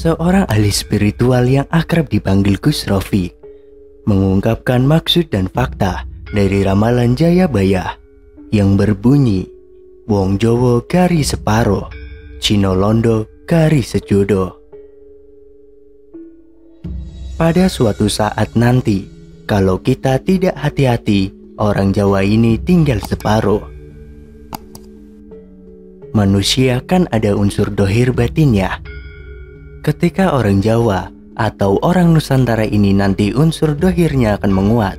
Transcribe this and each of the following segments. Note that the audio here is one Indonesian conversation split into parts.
seorang ahli spiritual yang akrab dipanggil Gus Rofik, mengungkapkan maksud dan fakta dari ramalan Jayabaya yang berbunyi, Wong Jowo gari separo, Cino Londo gari sejodo. Pada suatu saat nanti, kalau kita tidak hati-hati, orang Jawa ini tinggal separuh. Manusia kan ada unsur dohir batinnya. Ketika orang Jawa atau orang Nusantara ini nanti unsur dohirnya akan menguat,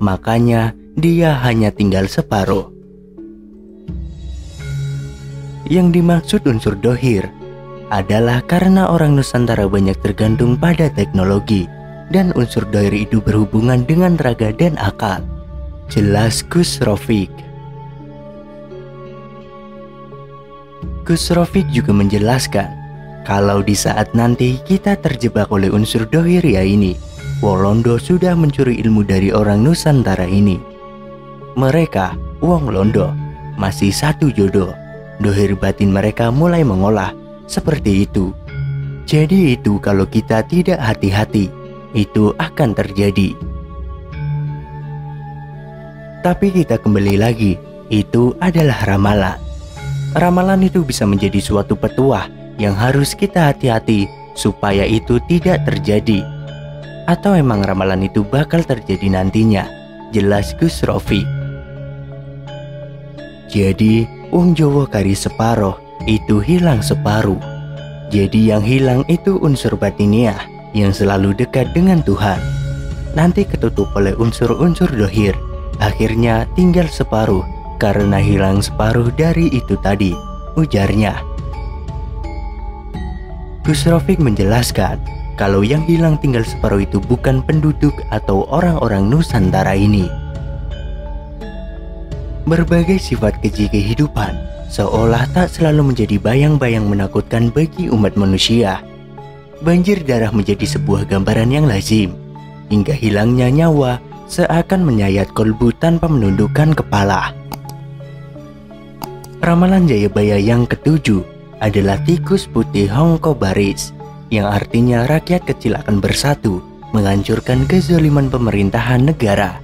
makanya dia hanya tinggal separuh. Yang dimaksud unsur dohir adalah karena orang Nusantara banyak tergantung pada teknologi, dan unsur dohir itu berhubungan dengan raga dan akal. Jelas Gus Rofik. Gus Rofik juga menjelaskan, kalau di saat nanti kita terjebak oleh unsur dohir ya ini, Wong Londo sudah mencuri ilmu dari orang Nusantara ini. Mereka, Wong Londo, masih satu jodoh. Dohir batin mereka mulai mengolah seperti itu. Jadi itu kalau kita tidak hati-hati, itu akan terjadi. Tapi kita kembali lagi, itu adalah ramalan. Ramalan itu bisa menjadi suatu petuah yang harus kita hati-hati supaya itu tidak terjadi. Atau emang ramalan itu bakal terjadi nantinya, jelas Gus Rofik. Jadi, Wong Jowo kari separuh, itu hilang separuh. Jadi yang hilang itu unsur batiniah yang selalu dekat dengan Tuhan. Nanti ketutup oleh unsur-unsur dohir, akhirnya tinggal separuh karena hilang separuh dari itu tadi, ujarnya. Gus Rofik menjelaskan kalau yang hilang tinggal separuh itu bukan penduduk atau orang-orang Nusantara ini. Berbagai sifat keji kehidupan seolah tak selalu menjadi bayang-bayang menakutkan bagi umat manusia. Banjir darah menjadi sebuah gambaran yang lazim, hingga hilangnya nyawa seakan menyayat kolbu tanpa menundukkan kepala. Ramalan Jayabaya yang ketujuh adalah tikus putih Hongko Baris, yang artinya rakyat kecil akan bersatu menghancurkan kezaliman pemerintahan negara.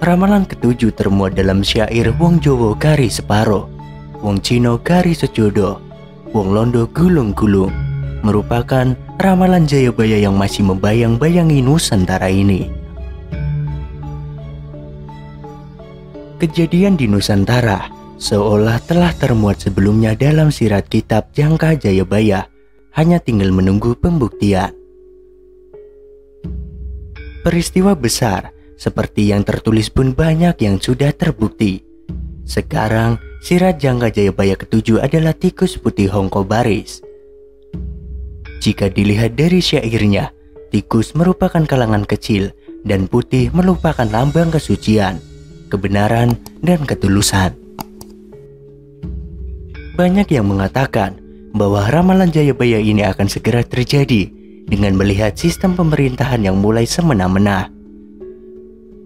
Ramalan ketujuh termuat dalam syair Wong Jowo kari separo, Wong Cino kari sejodo, Wong Londo gulung-gulung, merupakan ramalan Jayabaya yang masih membayang-bayangi Nusantara ini. Kejadian di Nusantara seolah telah termuat sebelumnya dalam sirat kitab Jangka Jayabaya, hanya tinggal menunggu pembuktian. Peristiwa besar seperti yang tertulis pun banyak yang sudah terbukti. Sekarang sirat Jangka Jayabaya ketujuh adalah tikus putih Hongko Baris. Jika dilihat dari syairnya, tikus merupakan kalangan kecil dan putih merupakan lambang kesucian, kebenaran, dan ketulusan. Banyak yang mengatakan bahwa ramalan Jayabaya ini akan segera terjadi dengan melihat sistem pemerintahan yang mulai semena-mena.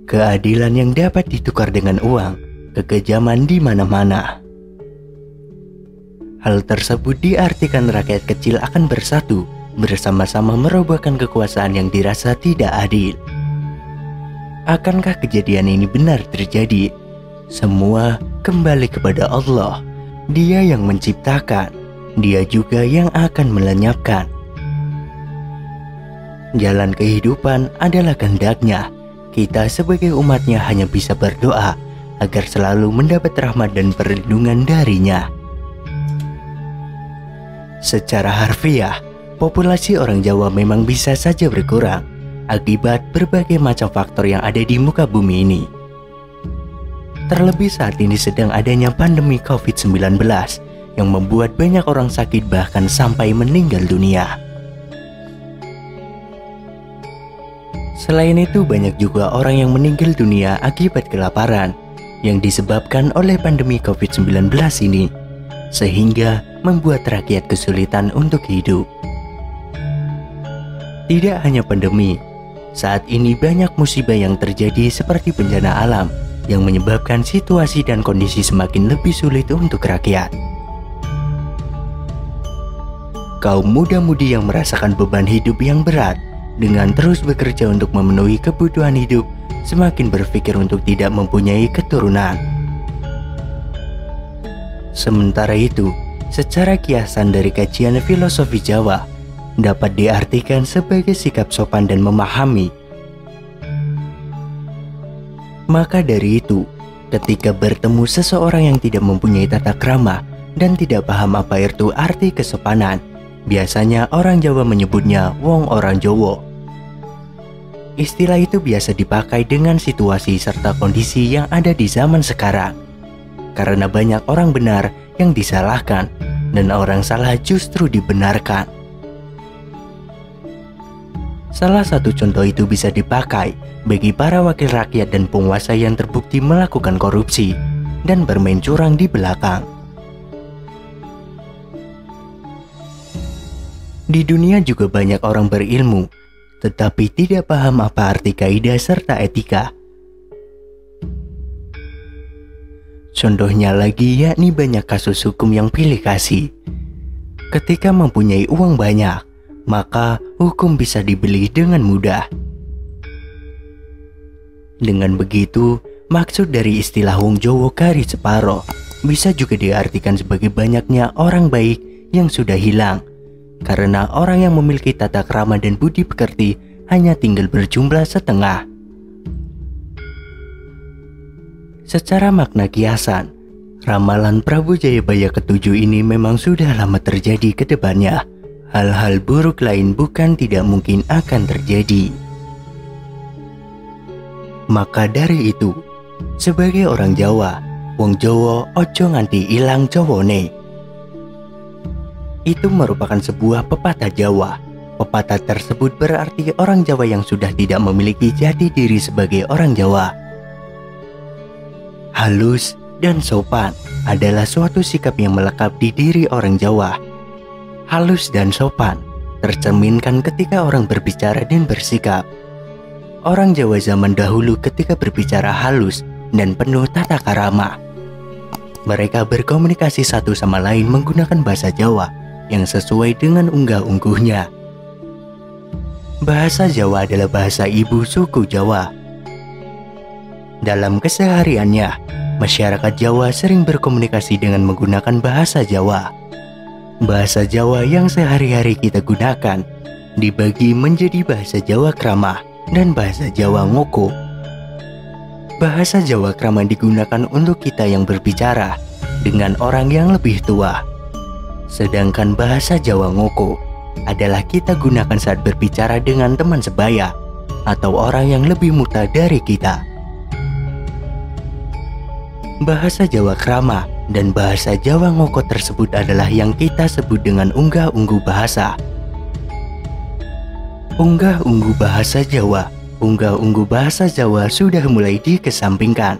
Keadilan yang dapat ditukar dengan uang, kekejaman di mana-mana. Hal tersebut diartikan rakyat kecil akan bersatu, bersama-sama merobohkan kekuasaan yang dirasa tidak adil. Akankah kejadian ini benar terjadi? Semua kembali kepada Allah. Dia yang menciptakan, Dia juga yang akan melenyapkan. Jalan kehidupan adalah kehendak-Nya. Kita sebagai umatnya hanya bisa berdoa agar selalu mendapat rahmat dan perlindungan dari-Nya. Secara harfiah, populasi orang Jawa memang bisa saja berkurang akibat berbagai macam faktor yang ada di muka bumi ini. Terlebih saat ini sedang adanya pandemi COVID-19 yang membuat banyak orang sakit bahkan sampai meninggal dunia. Selain itu banyak juga orang yang meninggal dunia akibat kelaparan yang disebabkan oleh pandemi COVID-19 ini, sehingga membuat rakyat kesulitan untuk hidup. Tidak hanya pandemi, saat ini banyak musibah yang terjadi seperti bencana alam yang menyebabkan situasi dan kondisi semakin lebih sulit untuk rakyat. kaum muda-mudi yang merasakan beban hidup yang berat dengan terus bekerja untuk memenuhi kebutuhan hidup semakin berpikir untuk tidak mempunyai keturunan. Sementara itu, secara kiasan dari kajian filosofi Jawa dapat diartikan sebagai sikap sopan dan memahami. Maka dari itu, ketika bertemu seseorang yang tidak mempunyai tata krama dan tidak paham apa itu arti kesopanan, biasanya orang Jawa menyebutnya wong orang Jowo. Istilah itu biasa dipakai dengan situasi serta kondisi yang ada di zaman sekarang. Karena banyak orang benar yang disalahkan dan orang salah justru dibenarkan. Salah satu contoh itu bisa dipakai bagi para wakil rakyat dan penguasa yang terbukti melakukan korupsi dan bermain curang di belakang. Di dunia juga banyak orang berilmu, tetapi tidak paham apa arti kaidah serta etika. Contohnya lagi yakni banyak kasus hukum yang pilih kasih. Ketika mempunyai uang banyak, maka hukum bisa dibeli dengan mudah. Dengan begitu, maksud dari istilah wong Jowo kari separo bisa juga diartikan sebagai banyaknya orang baik yang sudah hilang. Karena orang yang memiliki tata krama dan budi pekerti hanya tinggal berjumlah setengah. Secara makna kiasan, ramalan Prabu Jayabaya ke-7 ini memang sudah lama terjadi ke depannya. Hal-hal buruk lain bukan tidak mungkin akan terjadi. Maka dari itu, sebagai orang Jawa, wong Jowo ojo nganti ilang Jowone. Itu merupakan sebuah pepatah Jawa. Pepatah tersebut berarti orang Jawa yang sudah tidak memiliki jati diri sebagai orang Jawa. Halus dan sopan adalah suatu sikap yang melekat di diri orang Jawa. Halus dan sopan tercerminkan ketika orang berbicara dan bersikap. Orang Jawa zaman dahulu ketika berbicara halus dan penuh tata krama. Mereka berkomunikasi satu sama lain menggunakan bahasa Jawa yang sesuai dengan unggah-ungguhnya. Bahasa Jawa adalah bahasa ibu suku Jawa. Dalam kesehariannya, masyarakat Jawa sering berkomunikasi dengan menggunakan bahasa Jawa. Bahasa Jawa yang sehari-hari kita gunakan dibagi menjadi bahasa Jawa krama dan bahasa Jawa ngoko. Bahasa Jawa krama digunakan untuk kita yang berbicara dengan orang yang lebih tua. Sedangkan bahasa Jawa ngoko adalah kita gunakan saat berbicara dengan teman sebaya atau orang yang lebih muda dari kita. Bahasa Jawa krama dan bahasa Jawa ngoko tersebut adalah yang kita sebut dengan unggah-ungguh bahasa. Unggah-ungguh bahasa Jawa. Unggah-ungguh bahasa Jawa sudah mulai dikesampingkan